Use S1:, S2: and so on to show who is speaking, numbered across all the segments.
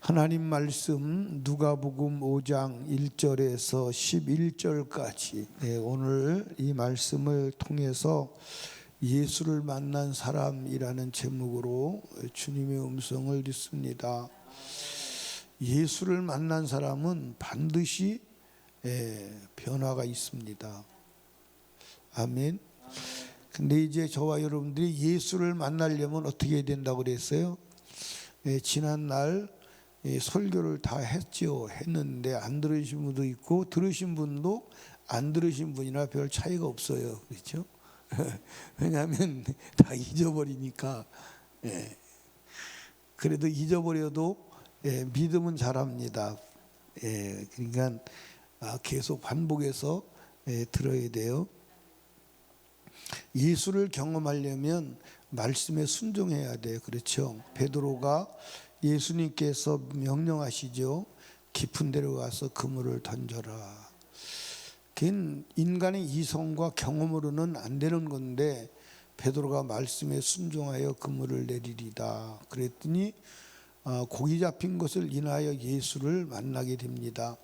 S1: 하나님 말씀 누가복음 5장 1절에서 11절까지 오늘 이 말씀을 통해서 예수를 만난 사람이라는 제목으로 주님의 음성을 듣습니다. 예수를 만난 사람은 반드시 변화가 있습니다. 아멘. 근데 이제 저와 여러분들이 예수를 만나려면 어떻게 해야 된다고 그랬어요? 지난날 설교를 다 했는데 안 들으신 분도 있고 들으신 분도 안 들으신 분이나 별 차이가 없어요. 그렇죠? 왜냐하면 다 잊어버리니까. 그래도 잊어버려도 믿음은 잘합니다. 그러니까 계속 반복해서 들어야 돼요. 예수를 경험하려면 말씀에 순종해야 돼요. 그렇죠? 베드로가 예수님께서 명령하시죠. 깊은 데로 가서 그물을 던져라. 그건 인간의 이성과 경험으로는 안 되는 건데 베드로가 말씀에 순종하여 그물을 내리리다. 그랬더니 고기 잡힌 것을 인하여 예수를 만나게 됩니다.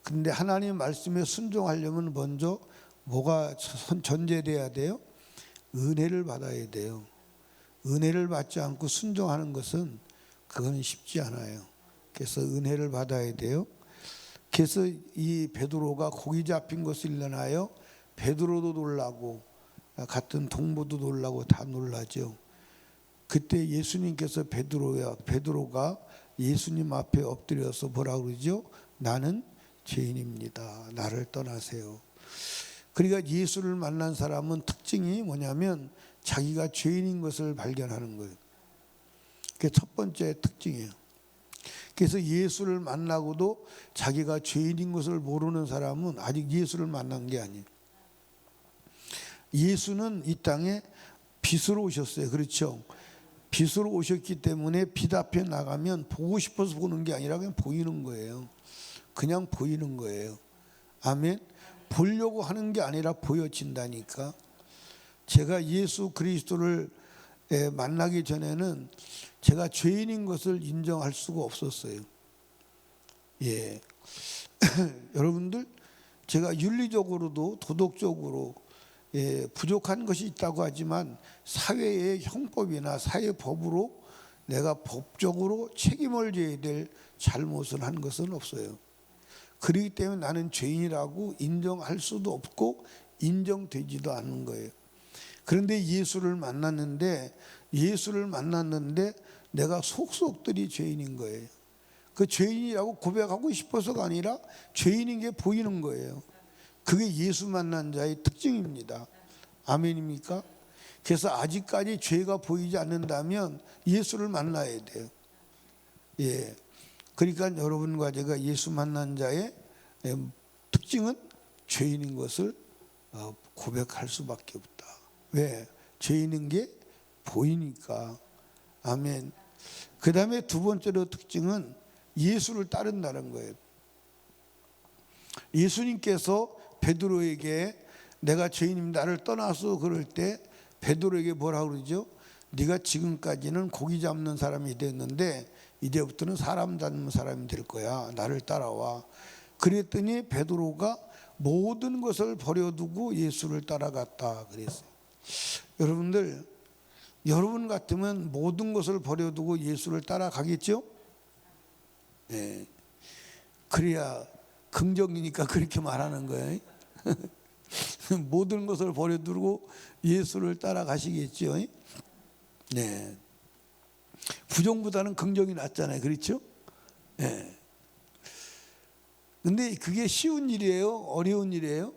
S1: 그런데 하나님 말씀에 순종하려면 먼저 뭐가 전제돼야 돼요? 은혜를 받아야 돼요. 은혜를 받지 않고 순종하는 것은 그건 쉽지 않아요. 그래서 은혜를 받아야 돼요. 그래서 이 베드로가 고기 잡힌 것을 인하여 베드로도 놀라고 같은 동무도 놀라고 다 놀라죠. 그때 예수님께서 베드로가 예수님 앞에 엎드려서 뭐라고 그러죠? 나는 죄인입니다. 나를 떠나세요. 그러니까 예수를 만난 사람은 특징이 뭐냐면 자기가 죄인인 것을 발견하는 거예요. 그게 첫 번째 특징이에요. 그래서 예수를 만나고도 자기가 죄인인 것을 모르는 사람은 아직 예수를 만난 게 아니에요. 예수는 이 땅에 빛으로 오셨어요. 그렇죠? 빛으로 오셨기 때문에 빛 앞에 나가면 보고 싶어서 보는 게 아니라 그냥 보이는 거예요. 그냥 보이는 거예요. 아멘. 보려고 하는 게 아니라 보여진다니까. 제가 예수 그리스도를 만나기 전에는 제가 죄인인 것을 인정할 수가 없었어요. 여러분들, 제가 윤리적으로도 도덕적으로 부족한 것이 있다고 하지만 사회의 형법이나 사회법으로 내가 법적으로 책임을 져야 될 잘못을 한 것은 없어요. 그렇기 때문에 나는 죄인이라고 인정할 수도 없고 인정되지도 않는 거예요. 그런데 예수를 만났는데 내가 속속들이 죄인인 거예요. 그 죄인이라고 고백하고 싶어서가 아니라 죄인인 게 보이는 거예요. 그게 예수 만난 자의 특징입니다. 아멘입니까? 그래서 아직까지 죄가 보이지 않는다면 예수를 만나야 돼요. 그러니까 여러분과 제가 예수 만난 자의 특징은 죄인인 것을 고백할 수밖에 없다. 왜? 죄인인 게 보이니까. 아멘. 그 다음에 두 번째로 특징은 예수를 따른다는 거예요. 예수님께서 베드로에게 내가 죄인입니다. 나를 떠나서 그럴 때 베드로에게 뭐라고 그러죠? 네가 지금까지는 고기 잡는 사람이 됐는데 이제부터는 사람 잡는 사람이 될 거야. 나를 따라와. 그랬더니 베드로가 모든 것을 버려두고 예수를 따라갔다 그랬어요. 여러분들, 여러분 같으면 모든 것을 버려두고 예수를 따라가겠죠? 그래야 긍정이니까 그렇게 말하는 거예요. 모든 것을 버려두고 예수를 따라가시겠죠? 부정보다는 긍정이 낫잖아요. 그렇죠? 근데 그게 쉬운 일이에요? 어려운 일이에요?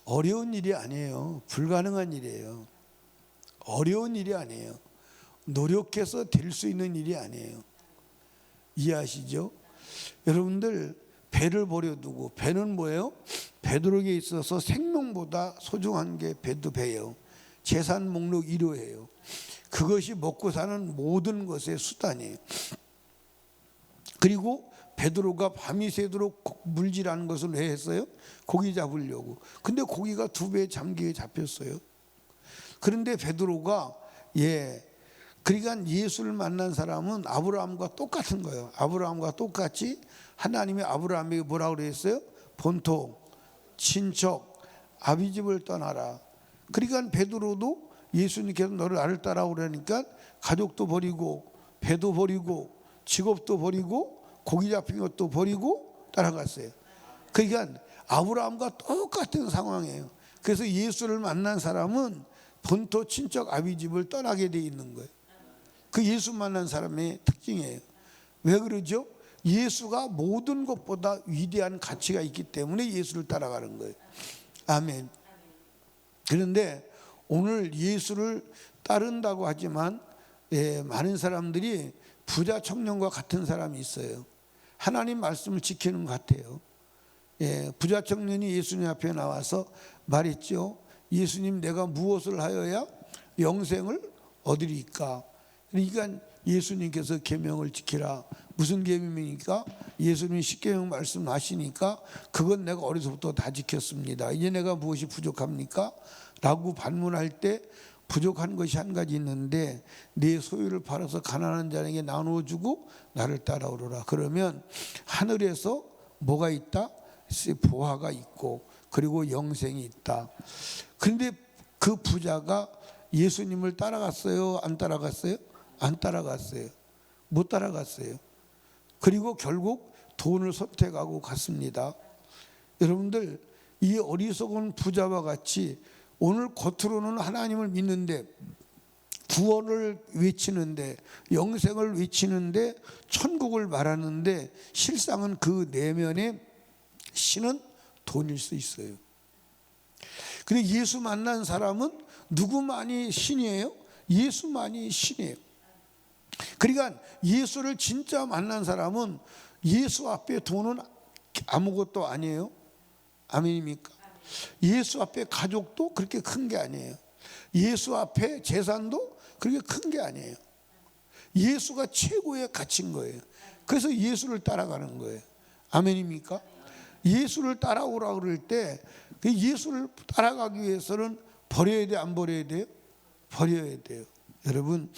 S1: 어려운 일이 아니에요. 불가능한 일이에요. 어려운 일이 아니에요. 노력해서 될 수 있는 일이 아니에요. 이해하시죠? 여러분들, 배를 버려두고, 배는 뭐예요? 베드로에게 있어서 생명보다 소중한 게 배예요. 재산 목록 1호예요. 그것이 먹고 사는 모든 것의 수단이에요. 그리고 베드로가 밤이 새도록 물질하는 것을 왜 했어요? 고기 잡으려고. 근데 고기가 2배 잠기에 잡혔어요. 그런데 베드로가 그러니까 예수를 만난 사람은 아브라함과 똑같은 거예요. 아브라함과 똑같이 하나님이 아브라함에게 뭐라고 그랬어요? 본토, 친척, 아비집을 떠나라. 그러니까 베드로도 예수님께서 너를 나를 따라오라 그러니까 가족도 버리고 배도 버리고 직업도 버리고 고기 잡힌 것도 버리고 따라갔어요. 그러니까 아브라함과 똑같은 상황이에요. 그래서 예수를 만난 사람은 본토 친척 아비집을 떠나게 돼 있는 거예요. 그 예수 만난 사람의 특징이에요. 왜 그러죠? 예수가 모든 것보다 위대한 가치가 있기 때문에 예수를 따라가는 거예요. 아멘. 그런데 오늘 예수를 따른다고 하지만 많은 사람들이 부자 청년과 같은 사람이 있어요. 하나님 말씀을 지키는 것 같아요. 부자 청년이 예수님 앞에 나와서 말했죠. 예수님, 내가 무엇을 하여야 영생을 얻으리까? 그러니까 예수님께서 계명을 지키라. 무슨 계명입니까? 예수님이 십계명 말씀하시니까 그건 내가 어려서부터 다 지켰습니다. 이제 내가 무엇이 부족합니까? 라고 반문할 때 부족한 것이 한 가지 있는데 네 소유를 팔아서 가난한 자에게 나누어주고 나를 따라오라. 그러면 하늘에서 뭐가 있다? 보화가 있고 그리고 영생이 있다. 그런데 그 부자가 예수님을 따라갔어요? 안 따라갔어요? 안 따라갔어요. 못 따라갔어요. 그리고 결국 돈을 선택하고 갔습니다. 여러분들, 이 어리석은 부자와 같이 오늘 겉으로는 하나님을 믿는데 구원을 외치는데 영생을 외치는데 천국을 말하는데 실상은 그 내면의 신은 돈일 수 있어요. 근데 예수 만난 사람은 누구만이 신이에요? 예수만이 신이에요. 그러니까 예수를 진짜 만난 사람은 예수 앞에 돈은 아무것도 아니에요. 아멘입니까? 예수 앞에 가족도 그렇게 큰 게 아니에요. 예수 앞에 재산도 그렇게 큰 게 아니에요. 예수가 최고의 가치인 거예요. 그래서 예수를 따라가는 거예요. 아멘입니까? 예수를 따라오라 그럴 때 그 예수를 따라가기 위해서는 버려야 돼, 안 버려야 돼요? 버려야 돼요. 여러분,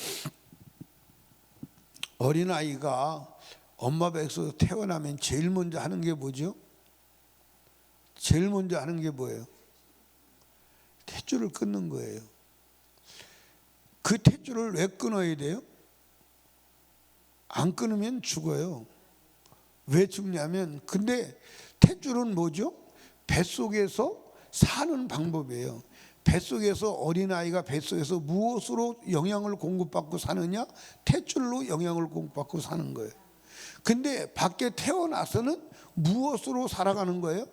S1: 어린아이가 엄마 뱃속에서 태어나면 제일 먼저 하는 게 뭐죠? 제일 먼저 하는 게 뭐예요? 탯줄을 끊는 거예요. 그 탯줄을 왜 끊어야 돼요? 안 끊으면 죽어요. 왜 죽냐면, 근데 탯줄은 뭐죠? 뱃속에서 사는 방법이에요. 뱃속에서 어린아이가 뱃속에서 무엇으로 영양을 공급받고 사느냐? 탯줄로 영양을 공급받고 사는 거예요. 근데 밖에 태어나서는 무엇으로 살아가는 거예요?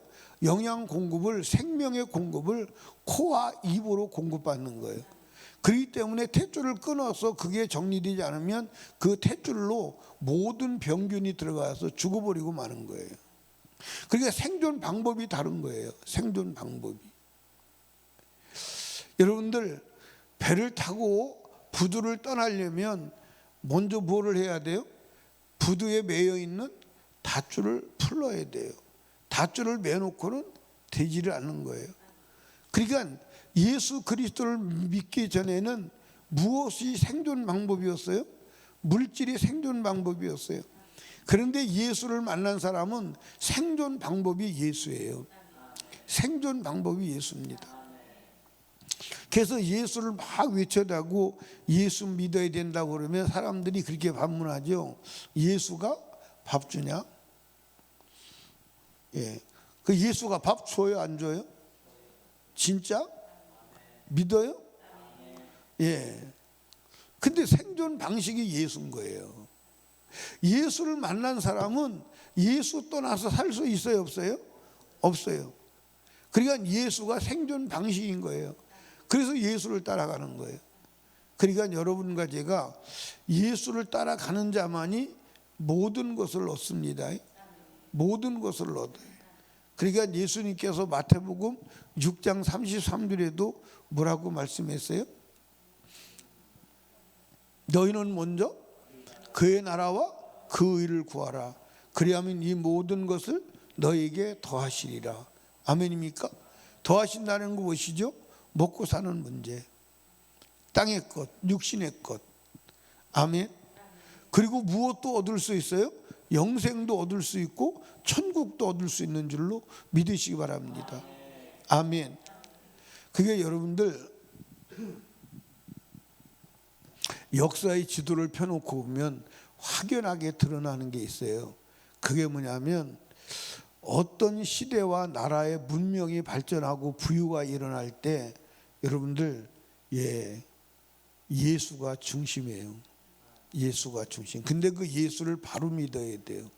S1: 영양 공급을, 생명의 공급을 코와 입으로 공급받는 거예요. 그렇기 때문에 탯줄을 끊어서 그게 정리되지 않으면 그 탯줄로 모든 병균이 들어가서 죽어버리고 마는 거예요. 그러니까 생존 방법이 다른 거예요. 생존 방법이. 여러분들, 배를 타고 부두를 떠나려면 먼저 뭐를 해야 돼요? 부두에 매여 있는 닷줄을 풀어야 돼요. 닷줄을 매놓고는 되지를 않는 거예요. 그러니까 예수 그리스도를 믿기 전에는 무엇이 생존 방법이었어요? 물질이 생존 방법이었어요. 그런데 예수를 만난 사람은 생존 방법이 예수예요. 생존 방법이 예수입니다. 그래서 예수를 막 외쳐대고 예수 믿어야 된다고 그러면 사람들이 그렇게 반문하죠. 예수가 밥 주냐? 그 예수가 밥 줘요, 안 줘요? 진짜? 믿어요? 근데 생존 방식이 예수인 거예요. 예수를 만난 사람은 예수 떠나서 살 수 있어요, 없어요? 없어요. 그러니까 예수가 생존 방식인 거예요. 그래서 예수를 따라가는 거예요. 그러니까 여러분과 제가 예수를 따라가는 자만이 모든 것을 얻습니다. 모든 것을 얻어요. 그러니까 예수님께서 마태복음 6장 33절에도 뭐라고 말씀했어요? 너희는 먼저 그의 나라와 그 의를 구하라. 그리하면 이 모든 것을 너희에게 더하시리라. 아멘입니까? 더하신다는 거 무엇이죠? 먹고 사는 문제, 땅의 것, 육신의 것. 아멘. 그리고 무엇도 얻을 수 있어요? 영생도 얻을 수 있고 천국도 얻을 수 있는 줄로 믿으시기 바랍니다. 아멘. 그게 여러분들 역사의 지도를 펴놓고 보면 확연하게 드러나는 게 있어요. 그게 뭐냐면 어떤 시대와 나라의 문명이 발전하고 부유가 일어날 때 여러분들 예수가 중심이에요. 예수가 중심. 근데 그 예수를 바로 믿어야 돼요.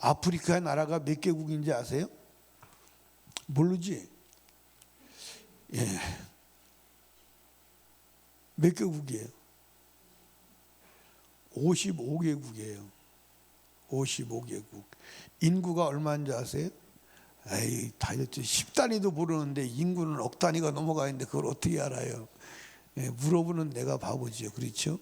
S1: 아프리카 나라가 몇 개국인지 아세요? 모르지? 몇 개국이에요? 55개국이에요. 55개국. 인구가 얼마인지 아세요? 에이, 다이어트 10단위도 모르는데 인구는 억 단위가 넘어가 있는데 그걸 어떻게 알아요? 물어보는 내가 바보지요. 그렇죠?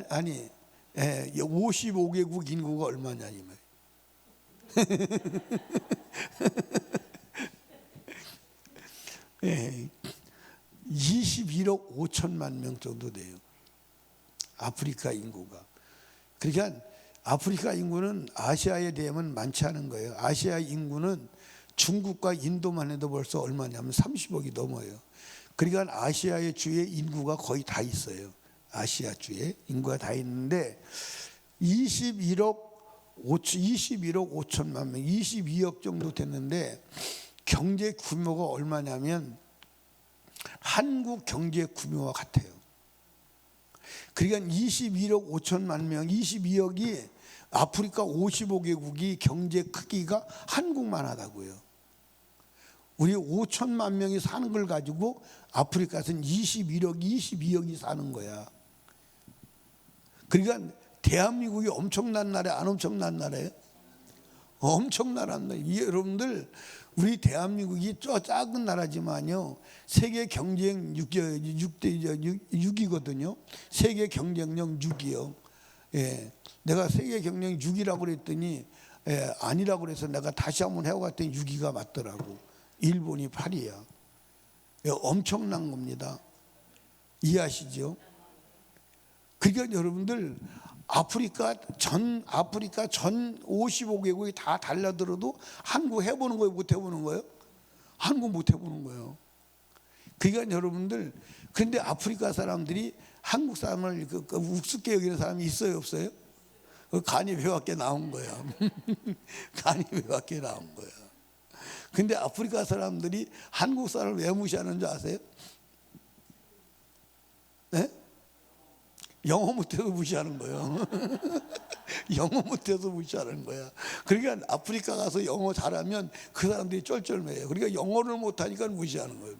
S1: 아니, 55개국 인구가 얼마냐 이 말. 21억 5천만 명 정도 돼요. 아프리카 인구가. 그러니까 아프리카 인구는 아시아에 비하면 많지 않은 거예요. 아시아 인구는 중국과 인도만 해도 벌써 얼마냐면 30억이 넘어요. 그러니까 아시아의 주에 인구가 거의 다 있어요. 아시아 주에 인구가 다 있는데 21억 5천만 명, 22억 정도 됐는데 경제 규모가 얼마냐면 한국 경제 규모와 같아요. 그러니까 21억 5천만 명, 22억이 아프리카 55개국이 경제 크기가 한국만 하다고요. 우리 5천만 명이 사는 걸 가지고 아프리카에서는 21억, 22억이 사는 거야. 그러니까 대한민국이 엄청난 나라, 안 엄청난 나라예요? 엄청난 나라. 여러분들 우리 대한민국이 작은 나라지만요, 세계 경쟁 6이거든요. 세계 경쟁력 6이요. 내가 세계 경쟁 6이라고 그랬더니 아니라고 그래서 내가 다시 한번 해왔더니 6위가 맞더라고. 일본이 8위야. 엄청난 겁니다. 이해하시죠? 그러니까 여러분들 아프리카 전 55개국이 다 달려들어도 한국 해보는 거예요, 못 해보는 거예요? 한국 못 해보는 거예요. 그러니까 여러분들, 근데 아프리카 사람들이 한국 사람을 우습게 여기는 사람이 있어요, 없어요? 간이 배밖에 나온 거야. 간이 배밖에 나온 거야. 근데 아프리카 사람들이 한국 사람을 왜 무시하는 줄 아세요? 네? 영어 못해서 무시하는 거예요. 영어 못해서 무시하는 거야. 그러니까 아프리카 가서 영어 잘하면 그 사람들이 쩔쩔매요. 그러니까 영어를 못하니까 무시하는 거예요.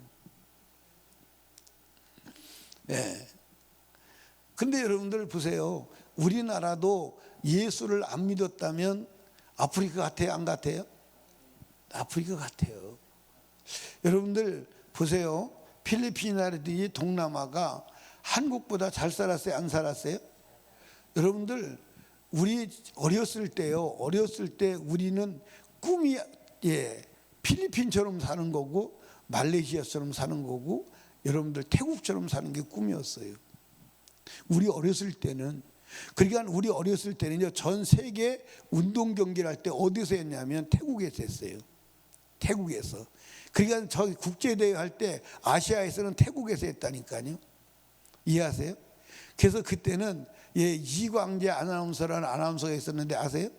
S1: 근데 여러분들 보세요. 우리나라도 예수를 안 믿었다면 아프리카 같아요, 안 같아요? 아프리카 같아요. 여러분들 보세요. 필리핀이라든지 동남아가 한국보다 잘 살았어요, 안 살았어요? 여러분들 우리 어렸을 때요, 어렸을 때 우리는 꿈이 필리핀처럼 사는 거고 말레이시아처럼 사는 거고 여러분들 태국처럼 사는 게 꿈이었어요. 우리 어렸을 때는. 그러니까 우리 어렸을 때는요, 전 세계 운동 경기를 할 때 어디서 했냐면 태국에서 했어요. 태국에서. 그러니까 저 국제대회 할 때 아시아에서는 태국에서 했다니까요. 이해하세요? 그래서 그때는 이광재 아나운서라는 아나운서가 있었는데 아세요?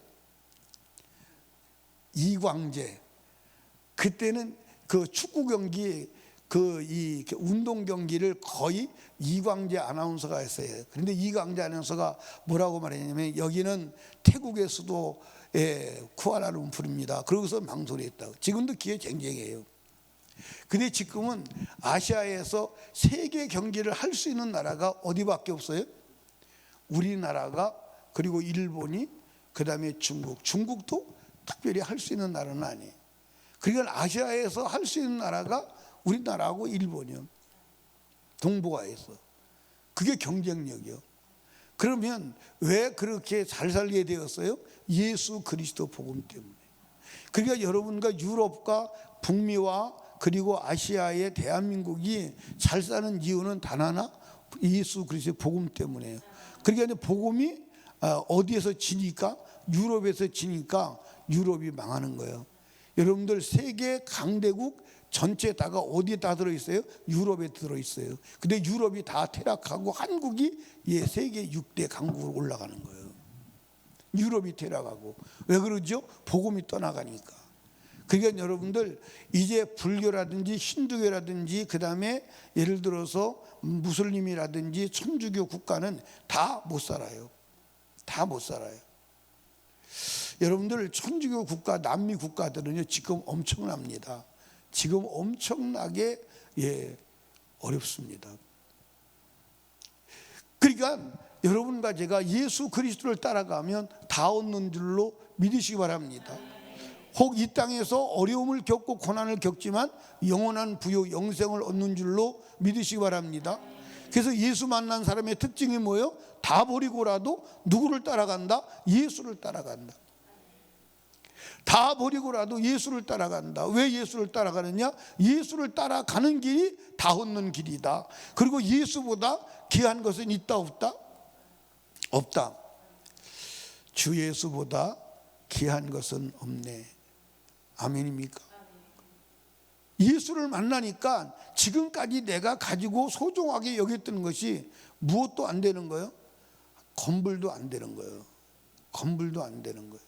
S1: 이광재. 그때는 그 축구 경기 이 운동 경기를 거의 이광재 아나운서가 했어요. 그런데 이광재 아나운서가 뭐라고 말했냐면 여기는 태국의 수도 쿠알라룸푸르입니다. 그러고서 망설이 했다고. 지금도 기회 쟁쟁해요. 근데 지금은 아시아에서 세계 경기를 할 수 있는 나라가 어디밖에 없어요? 우리나라가, 그리고 일본이, 그 다음에 중국도 특별히 할 수 있는 나라는 아니에요. 그러니까 아시아에서 할 수 있는 나라가 우리나라하고 일본이요. 동북아에서. 그게 경쟁력이요. 그러면 왜 그렇게 잘 살게 되었어요? 예수 그리스도 복음 때문에. 그러니까 여러분과 유럽과 북미와 그리고 아시아의 대한민국이 잘 사는 이유는 단 하나, 예수 그리스도의 복음 때문이에요. 그러니까 이제 복음이 어디에서 지니까, 유럽에서 지니까 유럽이 망하는 거예요. 여러분들 세계 강대국 전체 다가 어디에 다 들어있어요? 유럽에 들어있어요. 근데 유럽이 다 퇴락하고 한국이 세계 6대 강국으로 올라가는 거예요. 유럽이 퇴락하고. 왜 그러죠? 복음이 떠나가니까. 그러니까 여러분들 이제 불교라든지 힌두교라든지 그 다음에 예를 들어서 무슬림이라든지 천주교 국가는 다 못 살아요. 다 못 살아요. 여러분들 천주교 국가, 남미 국가들은요 지금 엄청납니다. 지금 엄청나게 어렵습니다. 그러니까 여러분과 제가 예수 그리스도를 따라가면 다 얻는 줄로 믿으시기 바랍니다. 혹 이 땅에서 어려움을 겪고 고난을 겪지만 영원한 부요 영생을 얻는 줄로 믿으시기 바랍니다. 그래서 예수 만난 사람의 특징이 뭐예요? 다 버리고라도 누구를 따라간다? 예수를 따라간다. 다 버리고라도 예수를 따라간다. 왜 예수를 따라가느냐? 예수를 따라가는 길이 다 얻는 길이다. 그리고 예수보다 귀한 것은 있다 없다? 없다. 주 예수보다 귀한 것은 없네. 아멘입니까? 예수를 만나니까 지금까지 내가 가지고 소중하게 여겼던 것이 무엇도 안 되는 거예요. 건불도 안 되는 거예요. 건불도 안 되는 거예요.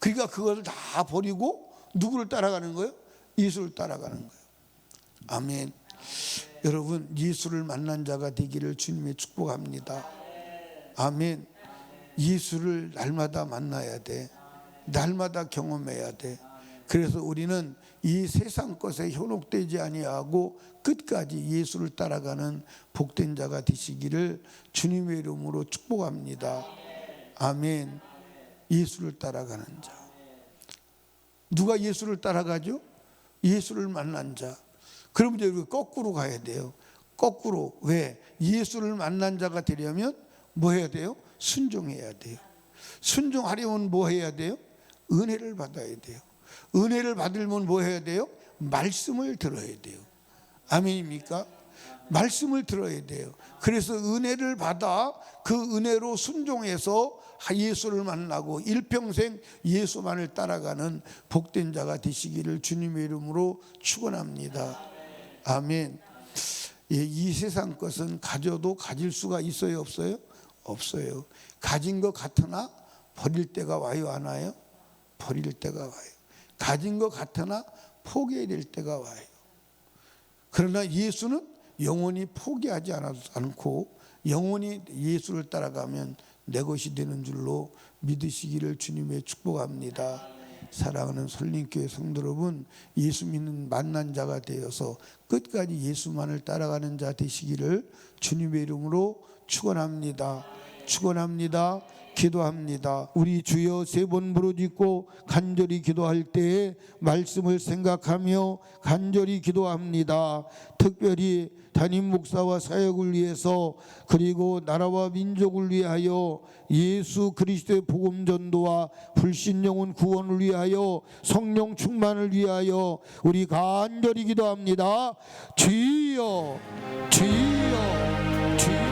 S1: 그러니까 그것을 다 버리고 누구를 따라가는 거예요? 예수를 따라가는 거예요. 아멘. 여러분 예수를 만난 자가 되기를 주님의 축복합니다. 아멘. 예수를 날마다 만나야 돼. 날마다 경험해야 돼. 그래서 우리는 이 세상 것에 현혹되지 아니하고 끝까지 예수를 따라가는 복된 자가 되시기를 주님의 이름으로 축복합니다. 아멘. 예수를 따라가는 자. 누가 예수를 따라가죠? 예수를 만난 자. 그럼 이제 우리 거꾸로 가야 돼요. 거꾸로. 왜? 예수를 만난 자가 되려면 뭐 해야 돼요? 순종해야 돼요. 순종하려면 뭐 해야 돼요? 은혜를 받아야 돼요. 은혜를 받으면 뭐 해야 돼요? 말씀을 들어야 돼요. 아멘입니까? 말씀을 들어야 돼요. 그래서 은혜를 받아 그 은혜로 순종해서 예수를 만나고 일평생 예수만을 따라가는 복된 자가 되시기를 주님의 이름으로 축원합니다. 아멘. 이 세상 것은 가져도 가질 수가 있어요 없어요? 없어요. 가진 것 같으나 버릴 때가 와요 안 와요? 버릴 때가 와요. 가진 것 같으나 포기해야 될 때가 와요. 그러나 예수는 영원히 포기하지 않고 영원히 예수를 따라가면 내 것이 되는 줄로 믿으시기를 주님의 축복합니다. 사랑하는 설림교회 성도 여러분, 예수 믿는 만난 자가 되어서 끝까지 예수만을 따라가는 자 되시기를 주님의 이름으로 축원합니다. 축원합니다. 기도합니다. 우리 주여 세 번 부르짖고 간절히 기도할 때에 말씀을 생각하며 간절히 기도합니다. 특별히 담임 목사와 사역을 위해서 그리고 나라와 민족을 위하여 예수 그리스도의 복음 전도와 불신영혼 구원을 위하여 성령 충만을 위하여 우리 간절히 기도합니다. 주여 주여 주여